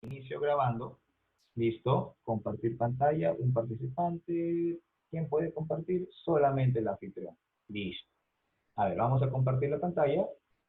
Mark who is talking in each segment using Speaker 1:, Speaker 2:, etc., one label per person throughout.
Speaker 1: Inicio grabando. Listo. Compartir pantalla. Un participante. ¿Quién puede compartir? Solamente el anfitrión. Listo. A ver, vamos a compartir la pantalla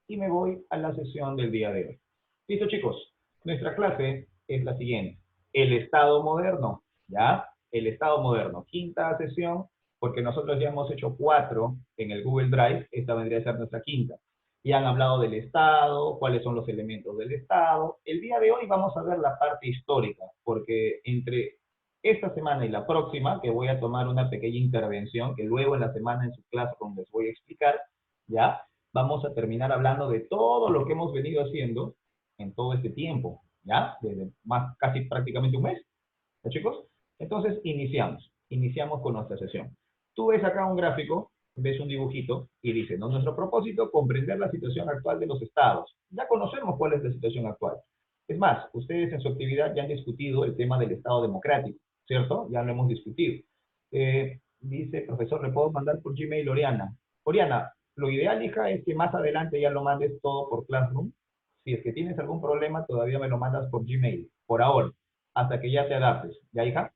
Speaker 1: y me voy a la sesión del día de hoy. Listo, chicos. Nuestra clase es la siguiente. El Estado moderno. ¿Ya? El Estado moderno. Quinta sesión, porque nosotros ya hemos hecho 4 en el Google Drive. Esta vendría a ser nuestra quinta. Ya han hablado del Estado, cuáles son los elementos del Estado. El día de hoy vamos a ver la parte histórica, porque entre esta semana y la próxima, que voy a tomar una pequeña intervención, que luego en la semana en su clase les voy a explicar, ¿ya? Vamos a terminar hablando de todo lo que hemos venido haciendo en todo este tiempo, ¿ya? Desde más, casi prácticamente un mes, ¿ya, chicos? Entonces, iniciamos con nuestra sesión. Tú ves acá un gráfico, ves un dibujito y dice, ¿no? Nuestro propósito, comprender la situación actual de los estados. Ya conocemos cuál es la situación actual. Es más, ustedes en su actividad ya han discutido el tema del Estado democrático, ¿cierto? Ya lo hemos discutido. Dice, profesor, ¿le puedo mandar por Gmail, Oriana? Oriana, lo ideal, hija, es que más adelante ya lo mandes todo por Classroom. Si es que tienes algún problema, todavía me lo mandas por Gmail, por ahora, hasta que ya te adaptes. ¿Ya, hija?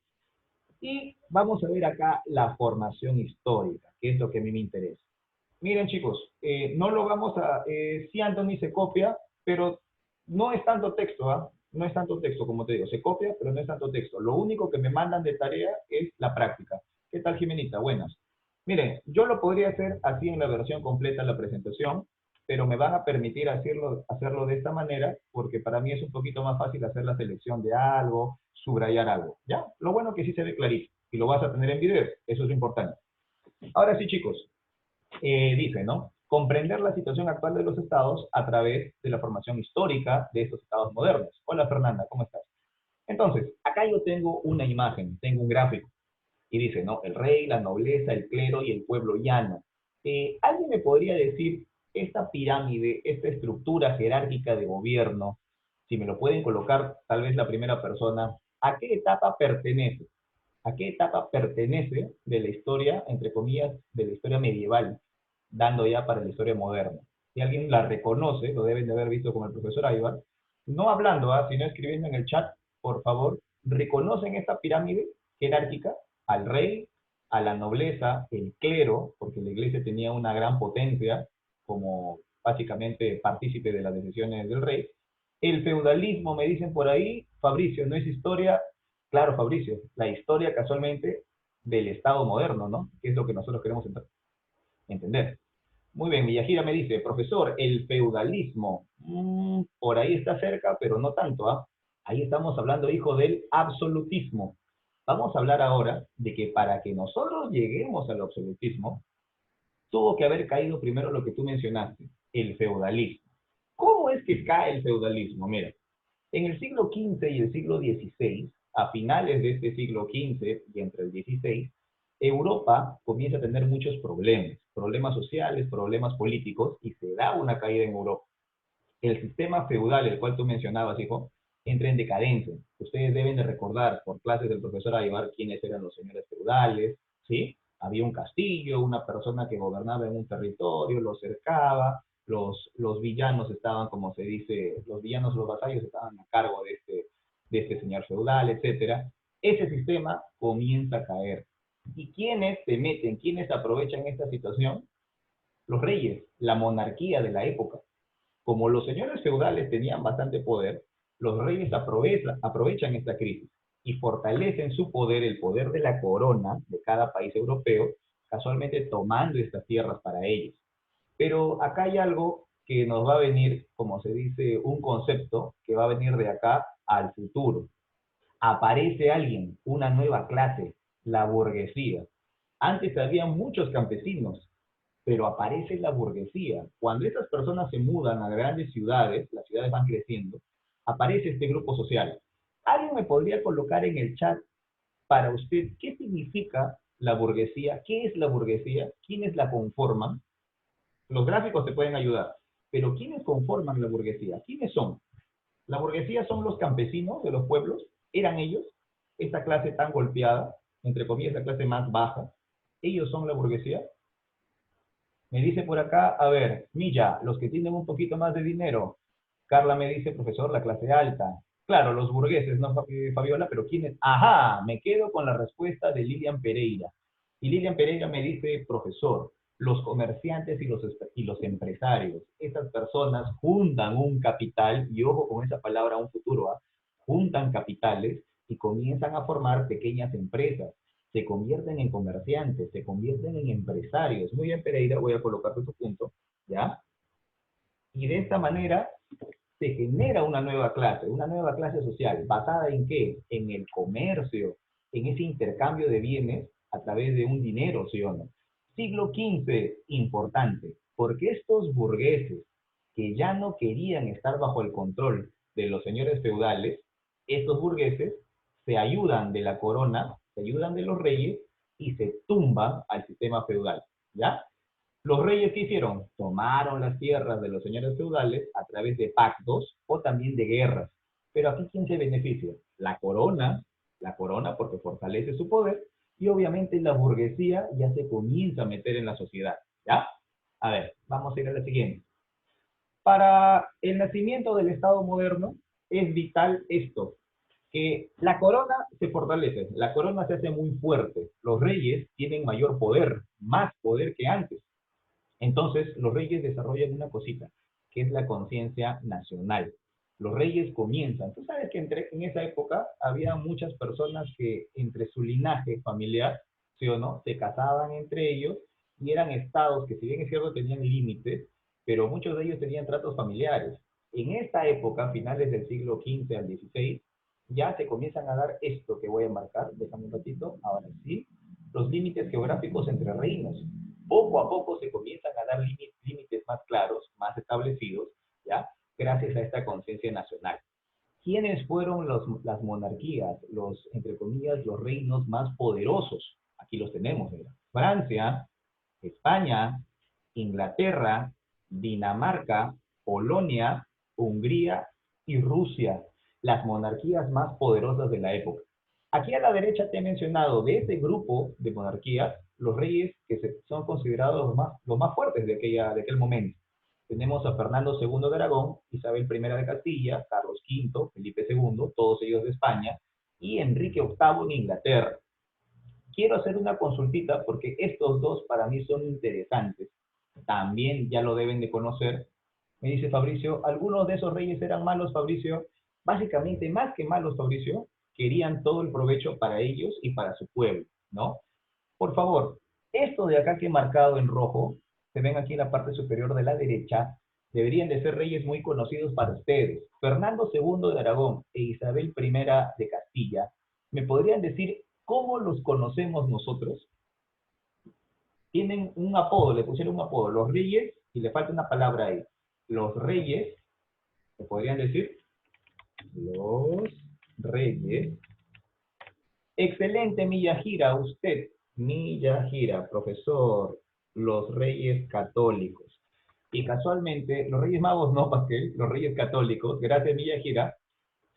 Speaker 1: Y vamos a ver acá la formación histórica, que es lo que a mí me interesa. Miren, chicos, no lo vamos a... sí, Anthony se copia, pero no es tanto texto, ¿ah? No es tanto texto, como te digo. Se copia, pero no es tanto texto. Lo único que me mandan de tarea es la práctica. ¿Qué tal, Jimenita? Buenas. Miren, yo lo podría hacer así en la versión completa de la presentación, pero me van a permitir hacerlo de esta manera, porque para mí es un poquito más fácil hacer la selección de algo, subrayar algo, ¿ya? Lo bueno que sí se ve clarito, y lo vas a tener en video, eso es importante. Ahora sí, chicos, dice, ¿no? Comprender la situación actual de los estados a través de la formación histórica de estos estados modernos. Hola, Fernanda, ¿cómo estás? Entonces, acá yo tengo una imagen, tengo un gráfico, y dice, ¿no? El rey, la nobleza, el clero y el pueblo llano. ¿Alguien me podría decir esta pirámide, esta estructura jerárquica de gobierno, si me lo pueden colocar tal vez la primera persona, ¿a qué etapa pertenece? ¿A qué etapa pertenece de la historia, entre comillas, de la historia medieval, dando ya para la historia moderna? Si alguien la reconoce, lo deben de haber visto con el profesor Aybar, no hablando, sino escribiendo en el chat, por favor, ¿reconocen esta pirámide jerárquica? Al rey, a la nobleza, el clero, porque la iglesia tenía una gran potencia como básicamente partícipe de las decisiones del rey. El feudalismo, me dicen por ahí, Fabricio, no es historia. Claro, Fabricio, la historia casualmente del Estado moderno, ¿no? Que es lo que nosotros queremos entender. Muy bien, Miyajira me dice, profesor, el feudalismo, por ahí está cerca, pero no tanto, ¿ah? Ahí estamos hablando, hijo, del absolutismo. Vamos a hablar ahora de que para que nosotros lleguemos al absolutismo, tuvo que haber caído primero lo que tú mencionaste, el feudalismo. ¿Cómo es que cae el feudalismo? Mira, en el siglo XV y el siglo XVI, a finales de este siglo XV y entre el XVI, Europa comienza a tener muchos problemas, problemas sociales, problemas políticos, y se da una caída en Europa. El sistema feudal, el cual tú mencionabas, hijo, entra en decadencia. Ustedes deben de recordar por clases del profesor Aybar quiénes eran los señores feudales, ¿sí? Había un castillo, una persona que gobernaba en un territorio, lo cercaba, los villanos estaban, como se dice, los villanos, los vasallos estaban a cargo de este señor feudal, etcétera. Ese sistema comienza a caer. ¿Y quiénes se meten, quiénes aprovechan esta situación? Los reyes, la monarquía de la época. Como los señores feudales tenían bastante poder, los reyes aprovechan esta crisis y fortalecen su poder, el poder de la corona de cada país europeo, casualmente tomando estas tierras para ellos. Pero acá hay algo que nos va a venir, como se dice, un concepto que va a venir de acá al futuro. Aparece alguien, una nueva clase, la burguesía. Antes había muchos campesinos, pero aparece la burguesía. Cuando estas personas se mudan a grandes ciudades, las ciudades van creciendo, aparece este grupo social. ¿Alguien me podría colocar en el chat para usted qué significa la burguesía? ¿Qué es la burguesía? ¿Quiénes la conforman? Los gráficos te pueden ayudar, pero ¿quiénes conforman la burguesía? ¿Quiénes son? La burguesía son los campesinos de los pueblos, eran ellos, esta clase tan golpeada, entre comillas, la clase más baja. Ellos son la burguesía. Me dice por acá, a ver, Milla, los que tienen un poquito más de dinero. Carla me dice, profesor, la clase alta. Claro, los burgueses, ¿no, Fabiola? Pero ¿quiénes? Ajá, me quedo con la respuesta de Lilian Pereira. Y Lilian Pereira me dice, profesor, los comerciantes y los empresarios, esas personas juntan un capital, y ojo con esa palabra, un futuro, ¿ah? Juntan capitales y comienzan a formar pequeñas empresas, se convierten en comerciantes, se convierten en empresarios. Muy bien, Pereira, voy a colocarte tu punto, ¿ya? Y de esta manera se genera una nueva clase social, ¿basada en qué? En el comercio, en ese intercambio de bienes a través de un dinero, ¿sí o no? Siglo XV, importante, porque estos burgueses que ya no querían estar bajo el control de los señores feudales, estos burgueses se ayudan de la corona, se ayudan de los reyes y se tumban al sistema feudal, ¿ya? Los reyes, ¿qué hicieron? Tomaron las tierras de los señores feudales a través de pactos o también de guerras. Pero aquí, ¿quién se beneficia? La corona porque fortalece su poder, y obviamente la burguesía ya se comienza a meter en la sociedad. ¿Ya? A ver, vamos a ir a la siguiente. Para el nacimiento del Estado moderno es vital esto, que la corona se fortalece, la corona se hace muy fuerte, los reyes tienen mayor poder, más poder que antes. Entonces, los reyes desarrollan una cosita, que es la conciencia nacional. Los reyes comienzan. Tú sabes que en esa época había muchas personas que entre su linaje familiar, ¿sí o no?, se casaban entre ellos y eran estados que, si bien es cierto, tenían límites, pero muchos de ellos tenían tratos familiares. En esta época, finales del siglo XV al XVI, ya se comienzan a dar esto que voy a marcar, déjame un ratito, ahora sí, los límites geográficos entre reinos. Poco a poco se comienzan a dar límites más claros, más establecidos, ¿ya? Gracias a esta conciencia nacional. ¿Quiénes fueron las monarquías, los, entre comillas, los reinos más poderosos? Aquí los tenemos, ¿verdad? Francia, España, Inglaterra, Dinamarca, Polonia, Hungría y Rusia, las monarquías más poderosas de la época. Aquí a la derecha te he mencionado de este grupo de monarquías los reyes que son considerados los más fuertes de aquel momento. Tenemos a Fernando II de Aragón, Isabel I de Castilla, Carlos V, Felipe II, todos ellos de España, y Enrique VIII en Inglaterra. Quiero hacer una consultita porque estos dos para mí son interesantes. También ya lo deben de conocer. Me dice Fabricio, ¿algunos de esos reyes eran malos, Fabricio? Básicamente, más que malos, Fabricio, querían todo el provecho para ellos y para su pueblo, ¿no? Por favor, esto de acá que he marcado en rojo, se ven aquí en la parte superior de la derecha, deberían de ser reyes muy conocidos para ustedes. Fernando II de Aragón e Isabel I de Castilla. ¿Me podrían decir cómo los conocemos nosotros? Tienen un apodo, le pusieron un apodo, los reyes, y le falta una palabra ahí. Los reyes, ¿me podrían decir? Los reyes. Excelente, Miyajira, usted. Miyajira, profesor, los reyes católicos. Y casualmente, los reyes magos no, Pastel, los reyes católicos, gracias, Miyajira.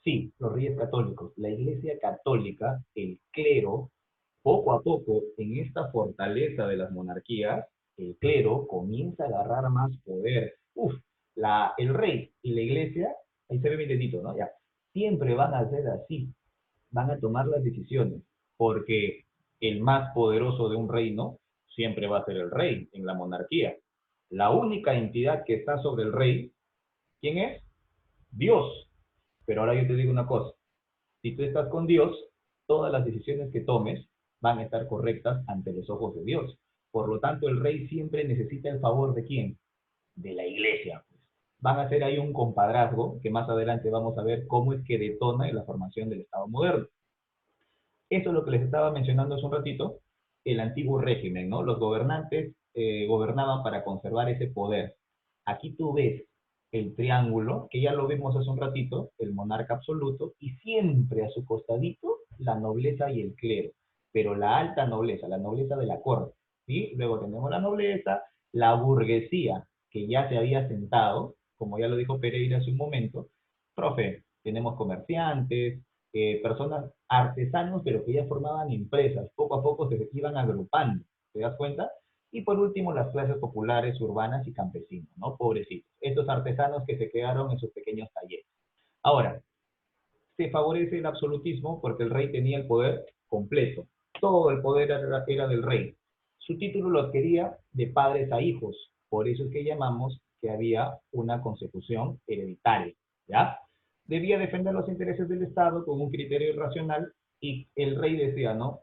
Speaker 1: Sí, los reyes católicos. La iglesia católica, el clero, poco a poco, en esta fortaleza de las monarquías, el clero comienza a agarrar más poder. Uf, el rey y la iglesia, ahí se ve mi dedito, ¿no? Ya, siempre van a ser así, van a tomar las decisiones, porque el más poderoso de un reino siempre va a ser el rey en la monarquía. La única entidad que está sobre el rey, ¿quién es? Dios. Pero ahora yo te digo una cosa, si tú estás con Dios, todas las decisiones que tomes van a estar correctas ante los ojos de Dios. Por lo tanto, el rey siempre necesita el favor de quién? De la iglesia. Van a hacer ahí un compadrazgo que más adelante vamos a ver cómo es que detona en la formación del Estado moderno. Eso es lo que les estaba mencionando hace un ratito, el antiguo régimen, ¿no? Los gobernantes gobernaban para conservar ese poder. Aquí tú ves el triángulo, que ya lo vimos hace un ratito, el monarca absoluto, y siempre a su costadito la nobleza y el clero, pero la alta nobleza, la nobleza de la corte, ¿sí? Luego tenemos la nobleza, la burguesía, que ya se había sentado, como ya lo dijo Pereira hace un momento. Profe, tenemos comerciantes, personas, artesanos, pero que ya formaban empresas, poco a poco se iban agrupando, ¿te das cuenta? Y por último, las clases populares, urbanas y campesinos, ¿no? Pobrecitos. Estos artesanos que se quedaron en sus pequeños talleres. Ahora, se favorece el absolutismo porque el rey tenía el poder completo. Todo el poder era del rey. Su título lo adquiría de padres a hijos. Por eso es que llamamos que había una consecución hereditaria. ¿Ya? Debía defender los intereses del Estado con un criterio irracional y el rey decía, ¿no?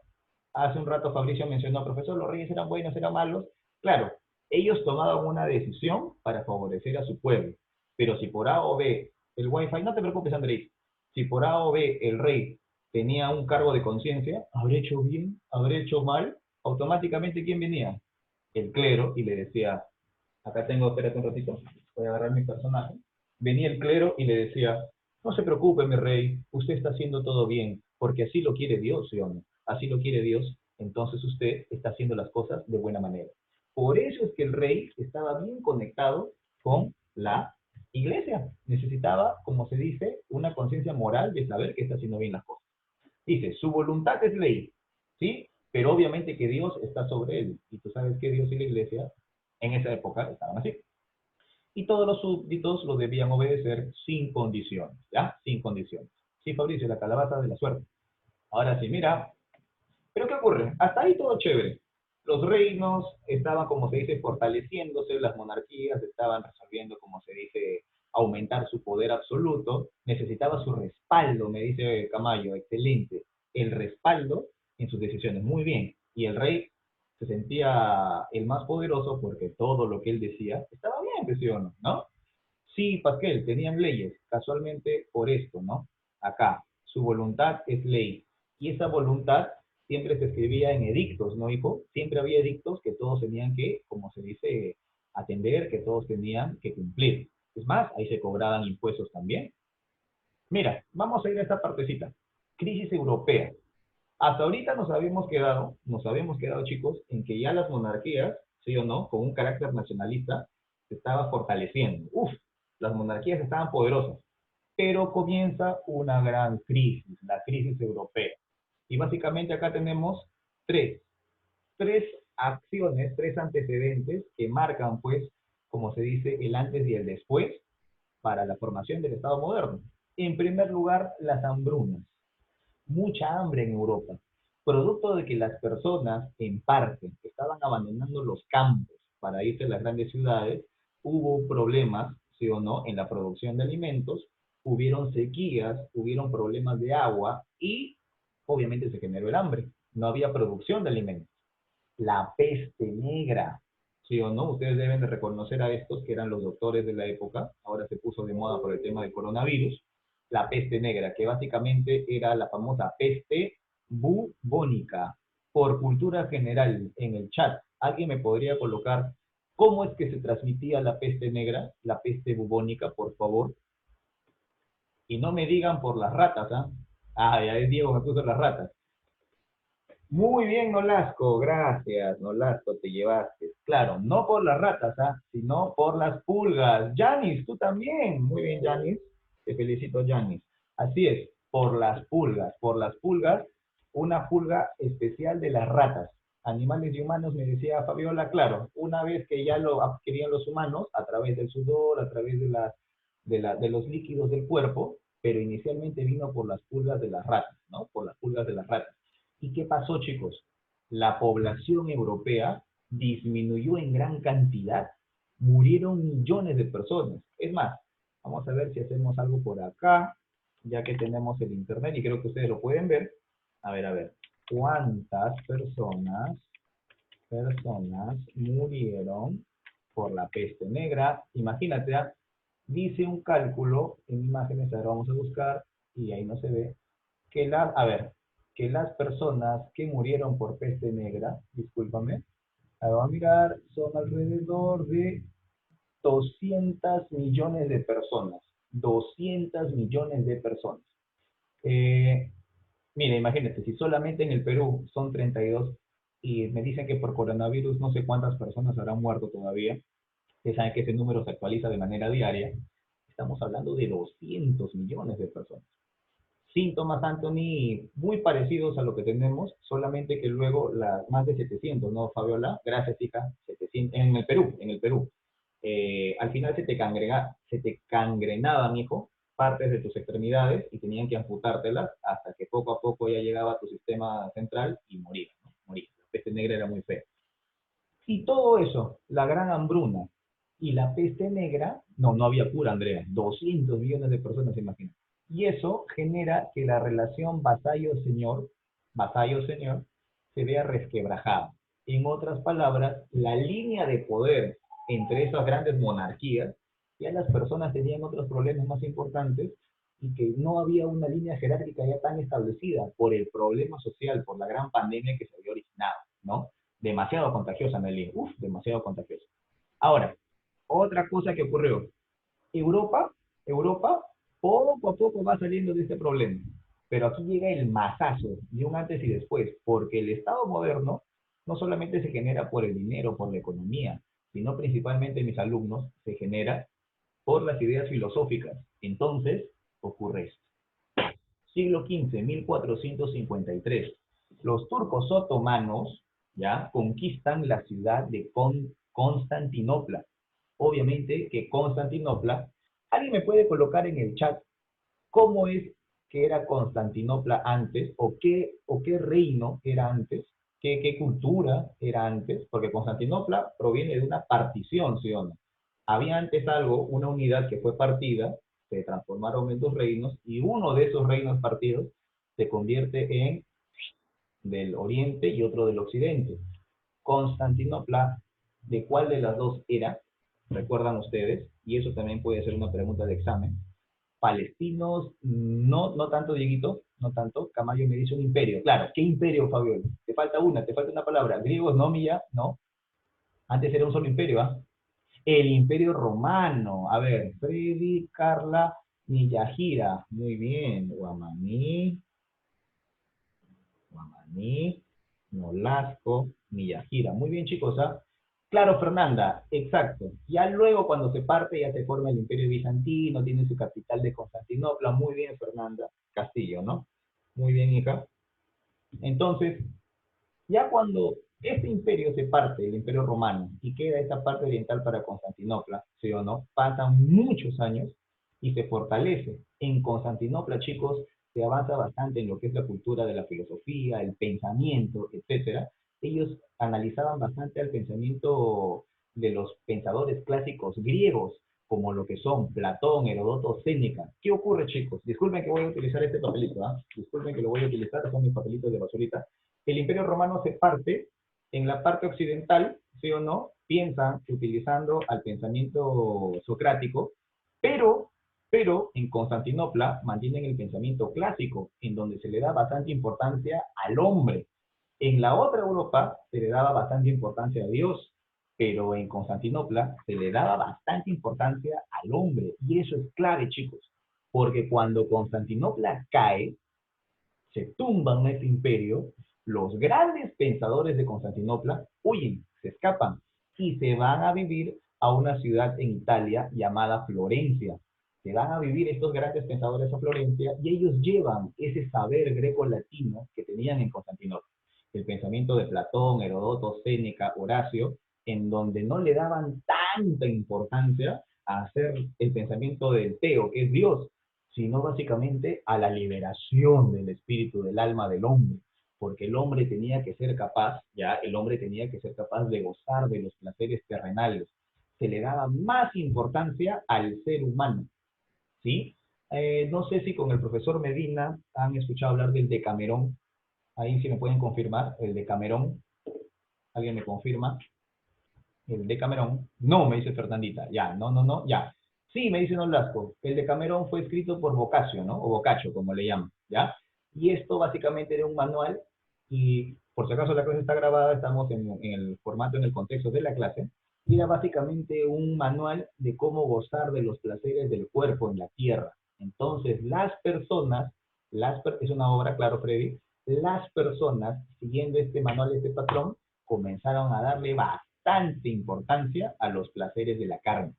Speaker 1: Hace un rato Fabricio mencionó, profesor, los reyes eran buenos, eran malos. Claro, ellos tomaban una decisión para favorecer a su pueblo. Pero si por A o B el Wi-Fi, no te preocupes, Andrés, si por A o B el rey tenía un cargo de conciencia, ¿habré hecho bien? ¿Habré hecho mal? Automáticamente, ¿quién venía? El clero y le decía, acá tengo, espérate un ratito, voy a agarrar mi personaje. Venía el clero y le decía, no se preocupe, mi rey, usted está haciendo todo bien, porque así lo quiere Dios, ¿sí o no? Así lo quiere Dios, entonces usted está haciendo las cosas de buena manera. Por eso es que el rey estaba bien conectado con la iglesia. Necesitaba, como se dice, una conciencia moral de saber que está haciendo bien las cosas. Dice, su voluntad es ley, ¿sí? Pero obviamente que Dios está sobre él. Y tú sabes que Dios y la iglesia en esa época estaban así. Y todos los súbditos lo debían obedecer sin condiciones, ¿ya? Sin condiciones. Sí, Fabricio, la calabaza de la suerte. Ahora sí, mira, pero ¿qué ocurre? Hasta ahí todo chévere. Los reinos estaban, como se dice, fortaleciéndose, las monarquías estaban resolviendo, como se dice, aumentar su poder absoluto. Necesitaba su respaldo, me dice Camayo, excelente. El respaldo en sus decisiones, muy bien. Y el rey se sentía el más poderoso porque todo lo que él decía estaba bien, decía uno, ¿no? Sí, Pasquel, tenían leyes, casualmente por esto, ¿no? Acá, su voluntad es ley. Y esa voluntad siempre se escribía en edictos, ¿no, hijo? Siempre había edictos que todos tenían que, como se dice, atender, que todos tenían que cumplir. Es más, ahí se cobraban impuestos también. Mira, vamos a ir a esta partecita. Crisis europea. Hasta ahorita nos habíamos quedado, chicos, en que ya las monarquías, sí o no, con un carácter nacionalista, se estaba fortaleciendo. Uf, las monarquías estaban poderosas. Pero comienza una gran crisis, la crisis europea. Y básicamente acá tenemos tres, tres acciones, tres antecedentes que marcan, pues, como se dice, el antes y el después para la formación del Estado moderno. En primer lugar, las hambrunas. Mucha hambre en Europa, producto de que las personas, en parte, estaban abandonando los campos para irse a las grandes ciudades, hubo problemas, sí o no, en la producción de alimentos, hubieron sequías, hubieron problemas de agua y obviamente se generó el hambre. No había producción de alimentos. La peste negra, sí o no, ustedes deben de reconocer a estos que eran los doctores de la época, ahora se puso de moda por el tema del coronavirus, la peste negra, que básicamente era la famosa peste bubónica. Por cultura general, en el chat, ¿alguien me podría colocar cómo es que se transmitía la peste negra, la peste bubónica, por favor? Y no me digan por las ratas, ¿ah? Ah, ya es Diego me puso las ratas. Muy bien, Nolasco, gracias, Nolasco, te llevaste. Claro, no por las ratas, ¿ah? Sino por las pulgas. Janis, tú también. Muy bien, Janis. Te felicito, Janis. Así es, por las pulgas, una pulga especial de las ratas. Animales y humanos, me decía Fabiola, claro, una vez que ya lo adquirían los humanos, a través del sudor, a través de los líquidos del cuerpo, pero inicialmente vino por las pulgas de las ratas, ¿no? Por las pulgas de las ratas. ¿Y qué pasó, chicos? La población europea disminuyó en gran cantidad. Murieron millones de personas. Es más, vamos a ver si hacemos algo por acá, ya que tenemos el internet y creo que ustedes lo pueden ver. A ver. ¿Cuántas personas murieron por la peste negra? Imagínate, dice un cálculo en imágenes, ahora vamos a buscar, y ahí no se ve, que las personas que murieron por peste negra, discúlpame, ahora vamos a mirar, son alrededor de 200 millones de personas. 200 millones de personas. Eh, Mira, imagínate, si solamente en el Perú son 32 y me dicen que por coronavirus no sé cuántas personas habrán muerto todavía, que saben que ese número se actualiza de manera diaria, estamos hablando de 200 millones de personas. Síntomas, Anthony, muy parecidos a lo que tenemos, solamente que luego las más de 700, ¿no, Fabiola? Gracias, hija. 700, en el Perú. Al final se te cangrenaba, mi hijo, partes de tus extremidades y tenían que amputártelas hasta que poco a poco ya llegaba a tu sistema central y morías, ¿no? Morías. La peste negra era muy fea. Y todo eso, la gran hambruna y la peste negra, no había cura, Andrea, 200 millones de personas, se imaginan. Y eso genera que la relación vasallo-señor, se vea resquebrajada. En otras palabras, la línea de poder entre esas grandes monarquías, ya las personas tenían otros problemas más importantes y que no había una línea jerárquica ya tan establecida por el problema social, por la gran pandemia que se había originado, ¿no? Demasiado contagiosa, Nelly. Uf, demasiado contagiosa. Ahora, otra cosa que ocurrió. Europa, poco a poco va saliendo de este problema. Pero aquí llega el masazo de un antes y después, porque el Estado moderno no solamente se genera por el dinero, por la economía, sino principalmente mis alumnos, se genera por las ideas filosóficas. Entonces, ocurre esto. Siglo XV, 1453. Los turcos otomanos ya conquistan la ciudad de Constantinopla. Obviamente que Constantinopla, ¿alguien me puede colocar en el chat cómo es que era Constantinopla antes o qué reino era antes? ¿Qué cultura era antes? Porque Constantinopla proviene de una partición, ¿sí o no? Había antes algo, una unidad que fue partida, se transformaron en dos reinos y uno de esos reinos partidos se convierte en del oriente y otro del occidente. Constantinopla, ¿de cuál de las dos era? ¿Recuerdan ustedes? Y eso también puede ser una pregunta de examen. Palestinos, no tanto, Dieguito, no tanto. Camayo me dice un imperio. Claro, ¿qué imperio, Fabio? Te falta una palabra. Griegos, no, Milla, no. Antes era un solo imperio, ¿ah? El imperio romano. A ver, Freddy, Carla, Miyajira. Muy bien. Guamaní, Nolasco, Miyajira. Muy bien, chicos, ¿ah? Claro, Fernanda, exacto. Ya luego cuando se parte ya se forma el Imperio Bizantino, tiene su capital de Constantinopla. Muy bien, Fernanda. Castillo, ¿no? Muy bien, hija. Entonces, ya cuando este imperio se parte, el Imperio Romano, y queda esta parte oriental para Constantinopla, ¿sí o no? Pasan muchos años y se fortalece. En Constantinopla, chicos, se avanza bastante en lo que es la cultura de la filosofía, el pensamiento, etcétera. Ellos analizaban bastante el pensamiento de los pensadores clásicos griegos, como lo que son Platón, Heródoto, Séneca. ¿Qué ocurre, chicos? Disculpen que voy a utilizar este papelito, ¿ah? Disculpen que lo voy a utilizar, son mis papelitos de basurita. El Imperio Romano se parte en la parte occidental, ¿sí o no? Piensan utilizando al pensamiento socrático, pero, pero en Constantinopla mantienen el pensamiento clásico, en donde se le da bastante importancia al hombre. En la otra Europa se le daba bastante importancia a Dios, pero en Constantinopla se le daba bastante importancia al hombre. Y eso es clave, chicos, porque cuando Constantinopla cae, se tumban ese imperio, los grandes pensadores de Constantinopla huyen, se escapan y se van a vivir a una ciudad en Italia llamada Florencia. Se van a vivir estos grandes pensadores a Florencia y ellos llevan ese saber greco-latino que tenían en Constantinopla. El pensamiento de Platón, Heródoto, Séneca, Horacio, en donde no le daban tanta importancia a hacer el pensamiento del Teo, que es Dios, sino básicamente a la liberación del espíritu, del alma del hombre, porque el hombre tenía que ser capaz, ya, el hombre tenía que ser capaz de gozar de los placeres terrenales. Se le daba más importancia al ser humano, ¿sí? No sé si con el profesor Medina han escuchado hablar del Decamerón, ahí sí me pueden confirmar, el Decamerón, ¿alguien me confirma? El Decamerón, no, me dice Fernandita, ya, no, ya. Sí, me dice Nolasco, el Decamerón fue escrito por Boccaccio, ¿no? O Boccaccio, como le llaman, ¿ya? Y esto básicamente era un manual, y por si acaso la clase está grabada, estamos en el formato, en el contexto de la clase, y era básicamente un manual de cómo gozar de los placeres del cuerpo en la tierra. Entonces, las personas, es una obra, claro, Freddy, las personas, siguiendo este manual, este patrón, comenzaron a darle bastante importancia a los placeres de la carne.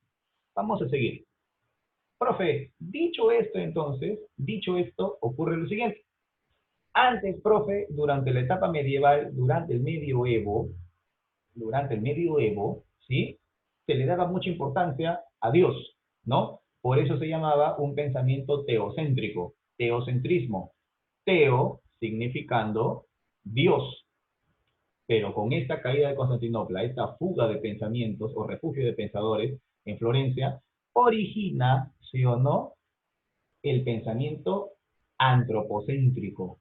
Speaker 1: Vamos a seguir. Profe, dicho esto entonces, dicho esto, ocurre lo siguiente. Antes, profe, durante la etapa medieval, durante el medioevo, ¿sí? Se le daba mucha importancia a Dios, ¿no? Por eso se llamaba un pensamiento teocéntrico, teocentrismo. Teo significando Dios. Pero con esta caída de Constantinopla, esta fuga de pensamientos o refugio de pensadores en Florencia, origina, sí o no, el pensamiento antropocéntrico.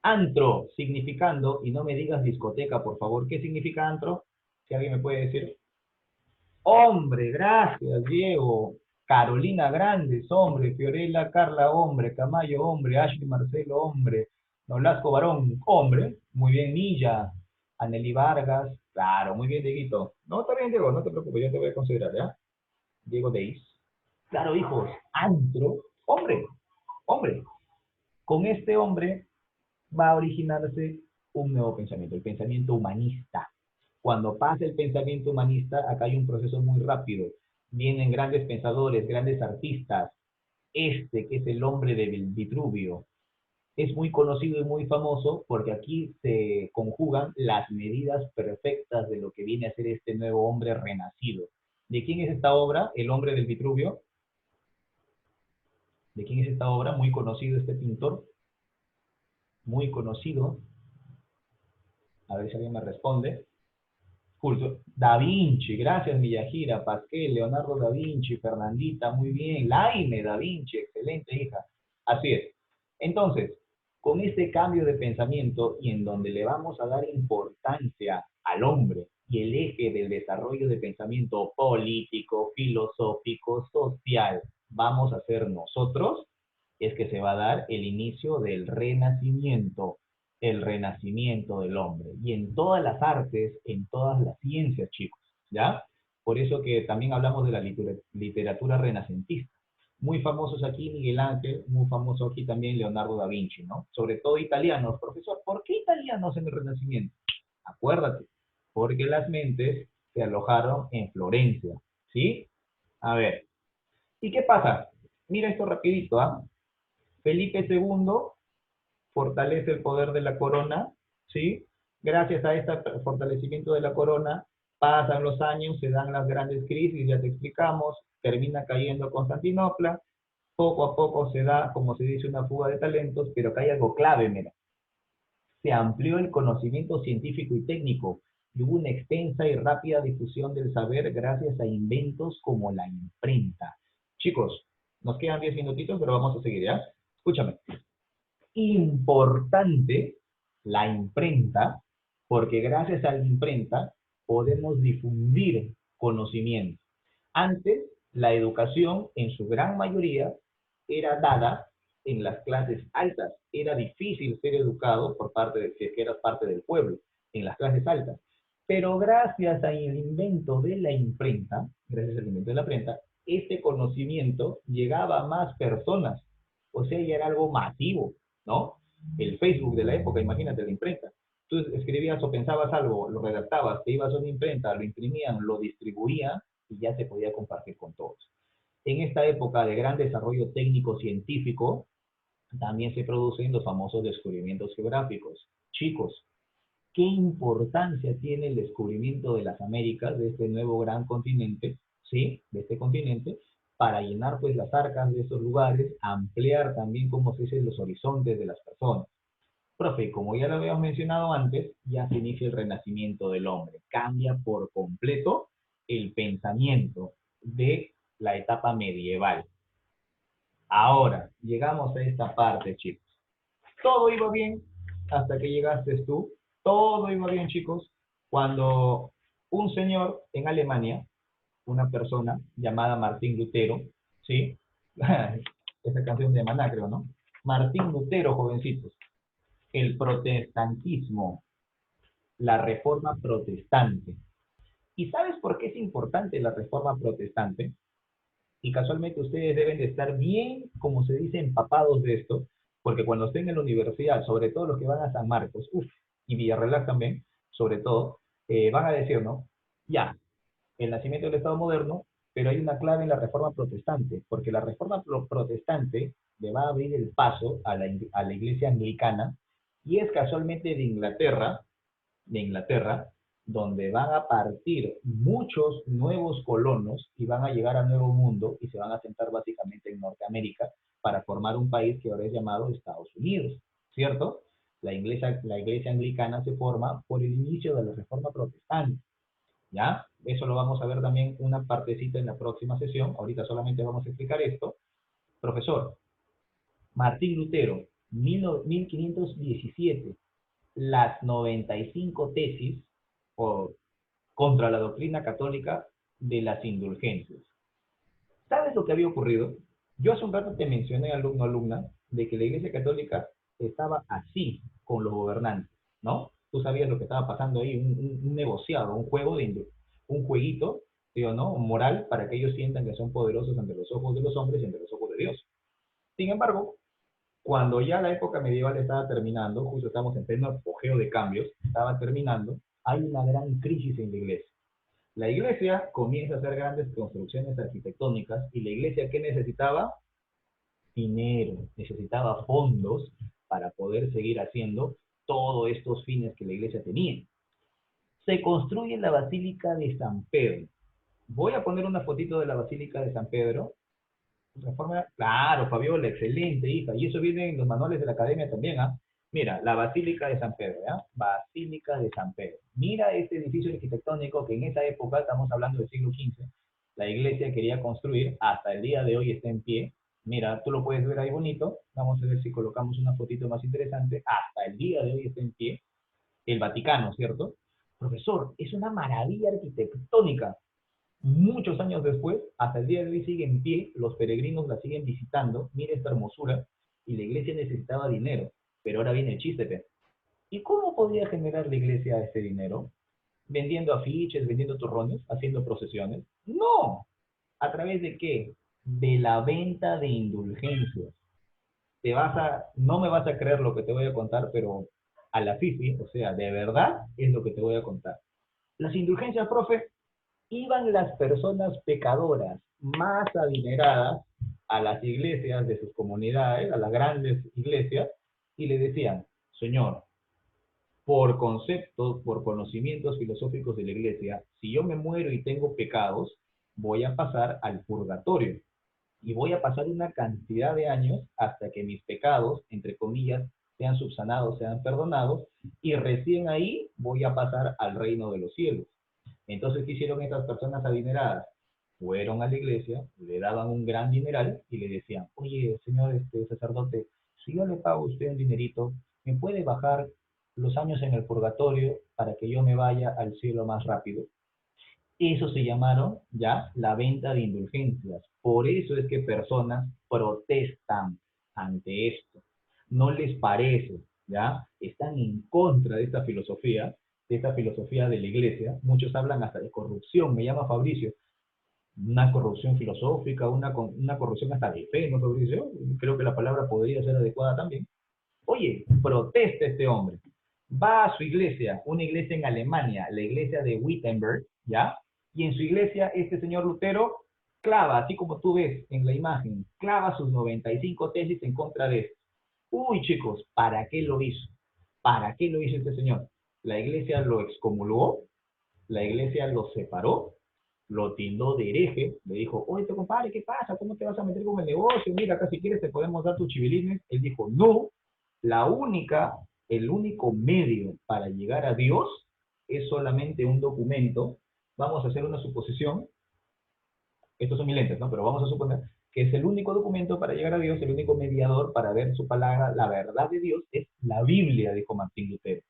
Speaker 1: Antro significando, y no me digas discoteca, por favor, ¿qué significa antro? Si alguien me puede decir. Hombre, gracias, Diego. Carolina Grandes, hombre. Fiorella Carla, hombre. Camayo, hombre. Ashley Marcelo, hombre. Nolasco Barón, hombre. Muy bien, Milla. Anely Vargas, claro, muy bien, Dieguito. No, está bien, Diego, no te preocupes, yo te voy a considerar, ¿ya? Diego Deis. Claro, hijos, antro, hombre, hombre. Con este hombre va a originarse un nuevo pensamiento, el pensamiento humanista. Cuando pasa el pensamiento humanista, acá hay un proceso muy rápido. Vienen grandes pensadores, grandes artistas. Este, que es el hombre de Vitruvio, es muy conocido y muy famoso porque aquí se conjugan las medidas perfectas de lo que viene a ser este nuevo hombre renacido. ¿De quién es esta obra? El hombre del Vitruvio. ¿De quién es esta obra? Muy conocido este pintor. Muy conocido. A ver si alguien me responde. Justo. Da Vinci, gracias Miyajira, Pasquel, Leonardo da Vinci, Fernandita, muy bien. Laime da Vinci, excelente hija. Así es. Entonces, con este cambio de pensamiento y en donde le vamos a dar importancia al hombre y el eje del desarrollo de pensamiento político, filosófico, social, vamos a ser nosotros, es que se va a dar el inicio del renacimiento, el renacimiento del hombre. Y en todas las artes, en todas las ciencias, chicos, ¿ya? Por eso que también hablamos de la literatura renacentista. Muy famosos aquí Miguel Ángel, muy famoso aquí también Leonardo da Vinci, ¿no? Sobre todo italianos. Profesor, ¿por qué italianos en el Renacimiento? Acuérdate, porque las mentes se alojaron en Florencia, ¿sí? A ver, ¿y qué pasa? Mira esto rapidito, ¿ah? Felipe II fortalece el poder de la corona, ¿sí? Gracias a este fortalecimiento de la corona, pasan los años, se dan las grandes crisis, ya te explicamos, termina cayendo Constantinopla, poco a poco se da, como se dice, una fuga de talentos, pero acá hay algo clave, mira. Se amplió el conocimiento científico y técnico y hubo una extensa y rápida difusión del saber gracias a inventos como la imprenta. Chicos, nos quedan 10 minutitos, pero vamos a seguir, ¿ya? Escúchame. Importante la imprenta, porque gracias a la imprenta podemos difundir conocimiento. Antes, la educación, en su gran mayoría, era dada en las clases altas. Era difícil ser educado por parte de que eras parte del pueblo, en las clases altas. Pero gracias al invento de la imprenta, gracias al invento de la imprenta, este conocimiento llegaba a más personas. O sea, ya era algo masivo, ¿no? El Facebook de la época, imagínate, la imprenta. Tú escribías o pensabas algo, lo redactabas, te ibas a una imprenta, lo imprimían, lo distribuían y ya se podía compartir con todos. En esta época de gran desarrollo técnico-científico, también se producen los famosos descubrimientos geográficos. Chicos, ¿qué importancia tiene el descubrimiento de las Américas, de este nuevo gran continente, ¿sí? De este continente, para llenar pues las arcas de estos lugares, ampliar también, como se dice, los horizontes de las personas. Profe, como ya lo habíamos mencionado antes, ya se inicia el renacimiento del hombre. Cambia por completo el pensamiento de la etapa medieval. Ahora, llegamos a esta parte, chicos. Todo iba bien hasta que llegaste tú. Todo iba bien, chicos, cuando un señor en Alemania, una persona llamada Martín Lutero, ¿sí? Esa canción de Maná, creo, ¿no? Martín Lutero, jovencitos. El protestantismo, la reforma protestante. ¿Y sabes por qué es importante la reforma protestante? Y casualmente ustedes deben de estar bien, como se dice, empapados de esto, porque cuando estén en la universidad, sobre todo los que van a San Marcos, y Villarreal también, sobre todo, van a decir, ¿no? Ya, el nacimiento del Estado moderno, pero hay una clave en la reforma protestante, porque la reforma protestante le va a abrir el paso a la iglesia anglicana, y es casualmente de Inglaterra, donde van a partir muchos nuevos colonos y van a llegar al Nuevo Mundo y se van a sentar básicamente en Norteamérica para formar un país que ahora es llamado Estados Unidos, ¿cierto? La iglesia anglicana se forma por el inicio de la Reforma Protestante, ¿ya? Eso lo vamos a ver también una partecita en la próxima sesión. Ahorita solamente vamos a explicar esto. Profesor, Martín Lutero, 1517, las 95 tesis o, contra la doctrina católica de las indulgencias. ¿Sabes lo que había ocurrido? Yo hace un rato te mencioné, alumna, de que la Iglesia Católica estaba así con los gobernantes, ¿no? Tú sabías lo que estaba pasando ahí, un negociado, un jueguito, ¿sí o no? Moral para que ellos sientan que son poderosos ante los ojos de los hombres y ante los ojos de Dios. Sin embargo, cuando ya la época medieval estaba terminando, justo estamos en pleno apogeo de cambios, estaba terminando, hay una gran crisis en la iglesia. La iglesia comienza a hacer grandes construcciones arquitectónicas y la iglesia, ¿qué necesitaba? Dinero, necesitaba fondos para poder seguir haciendo todos estos fines que la iglesia tenía. Se construye la Basílica de San Pedro. Voy a poner una fotito de la Basílica de San Pedro. Reforma, claro, Fabiola, excelente, hija. Y eso viene en los manuales de la academia también, ¿ah? Mira, la Basílica de San Pedro, ¿ya? Basílica de San Pedro. Mira este edificio arquitectónico que en esa época, estamos hablando del siglo XV, la iglesia quería construir, hasta el día de hoy está en pie. Mira, tú lo puedes ver ahí bonito. Vamos a ver si colocamos una fotito más interesante. Hasta el día de hoy está en pie. El Vaticano, ¿cierto? Profesor, es una maravilla arquitectónica. Muchos años después, hasta el día de hoy sigue en pie, los peregrinos la siguen visitando, mira esta hermosura, y la iglesia necesitaba dinero. Pero ahora viene el chiste, ¿y cómo podía generar la iglesia este dinero? ¿Vendiendo afiches, vendiendo turrones, haciendo procesiones? No. ¿A través de qué? De la venta de indulgencias. No me vas a creer lo que te voy a contar, pero a la fifi, o sea, de verdad es lo que te voy a contar. Las indulgencias, profe, iban las personas pecadoras más adineradas a las iglesias de sus comunidades, a las grandes iglesias, y le decían, Señor, por conceptos, por conocimientos filosóficos de la iglesia, si yo me muero y tengo pecados, voy a pasar al purgatorio. Y voy a pasar una cantidad de años hasta que mis pecados, entre comillas, sean subsanados, sean perdonados, y recién ahí voy a pasar al reino de los cielos. Entonces, ¿qué hicieron estas personas adineradas? Fueron a la iglesia, le daban un gran dineral y le decían, oye, señor sacerdote, si yo le pago a usted un dinerito, ¿me puede bajar los años en el purgatorio para que yo me vaya al cielo más rápido? Eso se llamaron ya la venta de indulgencias. Por eso es que personas protestan ante esto. No les parece, ¿ya? Están en contra de esta filosofía de la iglesia. Muchos hablan hasta de corrupción, me llama Fabricio. Una corrupción filosófica, una corrupción hasta de fe, ¿no, Fabricio? Creo que la palabra podría ser adecuada también. Oye, protesta este hombre. Va a su iglesia, una iglesia en Alemania, la iglesia de Wittenberg, ¿ya? Y en su iglesia, este señor Lutero clava, así como tú ves en la imagen, clava sus 95 tesis en contra de esto. Uy, chicos, ¿para qué lo hizo? ¿Para qué lo hizo este señor? La iglesia lo excomulgó, la iglesia lo separó, lo tildó de hereje, le dijo, oye, compadre, ¿qué pasa? ¿Cómo te vas a meter con el negocio? Mira, acá si quieres te podemos dar tus chivilines. Él dijo, no, la única, el único medio para llegar a Dios es solamente un documento. Vamos a hacer una suposición, estos son mis lentes, ¿no? Pero vamos a suponer que es el único documento para llegar a Dios, el único mediador para ver su palabra, la verdad de Dios, es la Biblia, dijo Martín Lutero.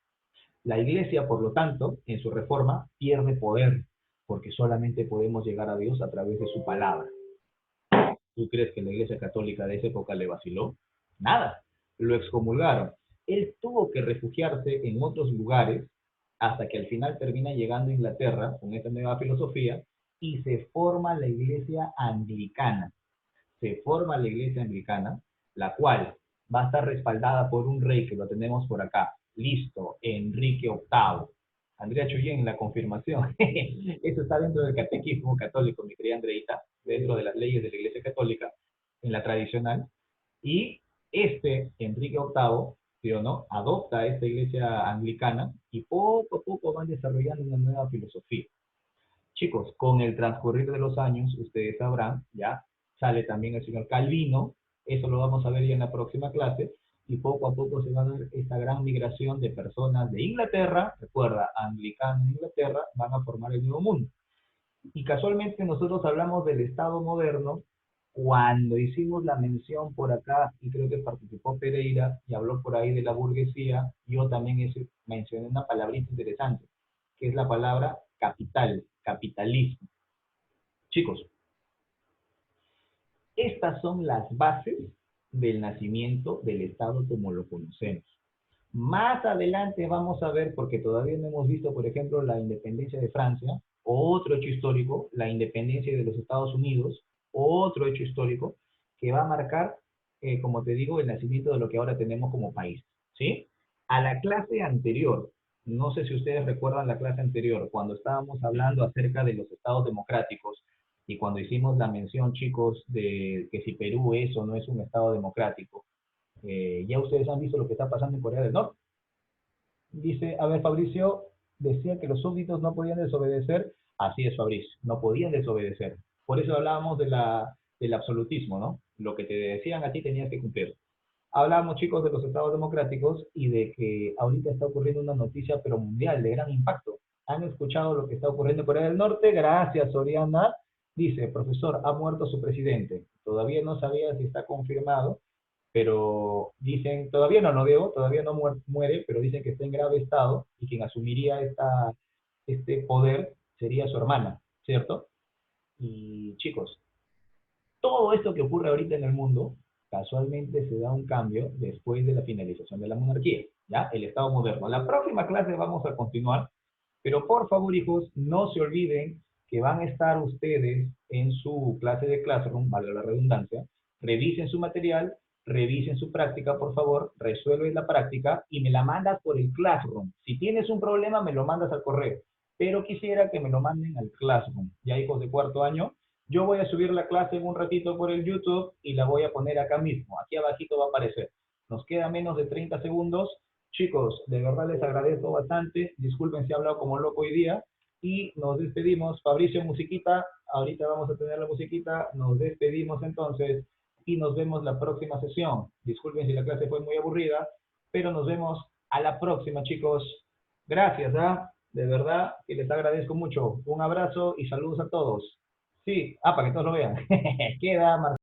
Speaker 1: La iglesia, por lo tanto, en su reforma, pierde poder, porque solamente podemos llegar a Dios a través de su palabra. ¿Tú crees que la iglesia católica de esa época le vaciló? Nada, lo excomulgaron. Él tuvo que refugiarse en otros lugares hasta que al final termina llegando a Inglaterra con esta nueva filosofía y se forma la iglesia anglicana. Se forma la iglesia anglicana, la cual va a estar respaldada por un rey que lo tenemos por acá. Listo, Enrique VIII. Andrea Chuyén, la confirmación. Eso está dentro del catequismo católico, mi querida Andreita, dentro de las leyes de la Iglesia Católica, en la tradicional. Y este Enrique VIII ¿sí o no? Adopta esta iglesia anglicana y poco a poco van desarrollando una nueva filosofía. Chicos, con el transcurrir de los años, ustedes sabrán, ya, sale también el señor Calvino, eso lo vamos a ver ya en la próxima clase, y poco a poco se va a dar esta gran migración de personas de Inglaterra, recuerda, anglicano en Inglaterra, van a formar el nuevo mundo. Y casualmente nosotros hablamos del Estado moderno cuando hicimos la mención por acá, y creo que participó Pereira y habló por ahí de la burguesía, yo también mencioné una palabrita interesante, que es la palabra capital, capitalismo. Chicos, estas son las bases del nacimiento del Estado como lo conocemos. Más adelante vamos a ver, porque todavía no hemos visto, por ejemplo, la independencia de Francia, otro hecho histórico, la independencia de los Estados Unidos, otro hecho histórico, que va a marcar, como te digo, el nacimiento de lo que ahora tenemos como país. ¿Sí? A la clase anterior, no sé si ustedes recuerdan la clase anterior, cuando estábamos hablando acerca de los estados democráticos y cuando hicimos la mención, chicos, de que si Perú es o no es un estado democrático, ya ustedes han visto lo que está pasando en Corea del Norte. Dice, a ver, Fabricio, decía que los súbditos no podían desobedecer. Así es, Fabricio, no podían desobedecer. Por eso hablábamos del absolutismo, ¿no? Lo que te decían a ti tenías que cumplir. Hablamos, chicos, de los estados democráticos y de que ahorita está ocurriendo una noticia, pero mundial, de gran impacto. ¿Han escuchado lo que está ocurriendo en Corea del Norte? Gracias, Oriana. Dice, profesor, ha muerto su presidente. Todavía no sabía si está confirmado, pero dicen, todavía no, no Diego, todavía no muere, pero dicen que está en grave estado y quien asumiría este poder sería su hermana, ¿cierto? Y chicos, todo esto que ocurre ahorita en el mundo, casualmente se da un cambio después de la finalización de la monarquía, ¿ya? El Estado moderno. La próxima clase vamos a continuar, pero por favor, hijos, no se olviden que van a estar ustedes en su clase de Classroom, vale la redundancia, revisen su material, revisen su práctica, por favor, resuelven la práctica y me la mandas por el Classroom. Si tienes un problema, me lo mandas al correo, pero quisiera que me lo manden al Classroom, ya hijos de cuarto año. Yo voy a subir la clase en un ratito por el YouTube y la voy a poner acá mismo. Aquí abajito va a aparecer. Nos queda menos de 30 segundos. Chicos, de verdad les agradezco bastante. Disculpen si he hablado como loco hoy día. Y nos despedimos. Fabricio, musiquita. Ahorita vamos a tener la musiquita. Nos despedimos entonces y nos vemos la próxima sesión. Disculpen si la clase fue muy aburrida, pero nos vemos a la próxima, chicos. Gracias, ¿ah? De verdad que les agradezco mucho. Un abrazo y saludos a todos. Sí, para que todos lo vean. Queda, Marcelo.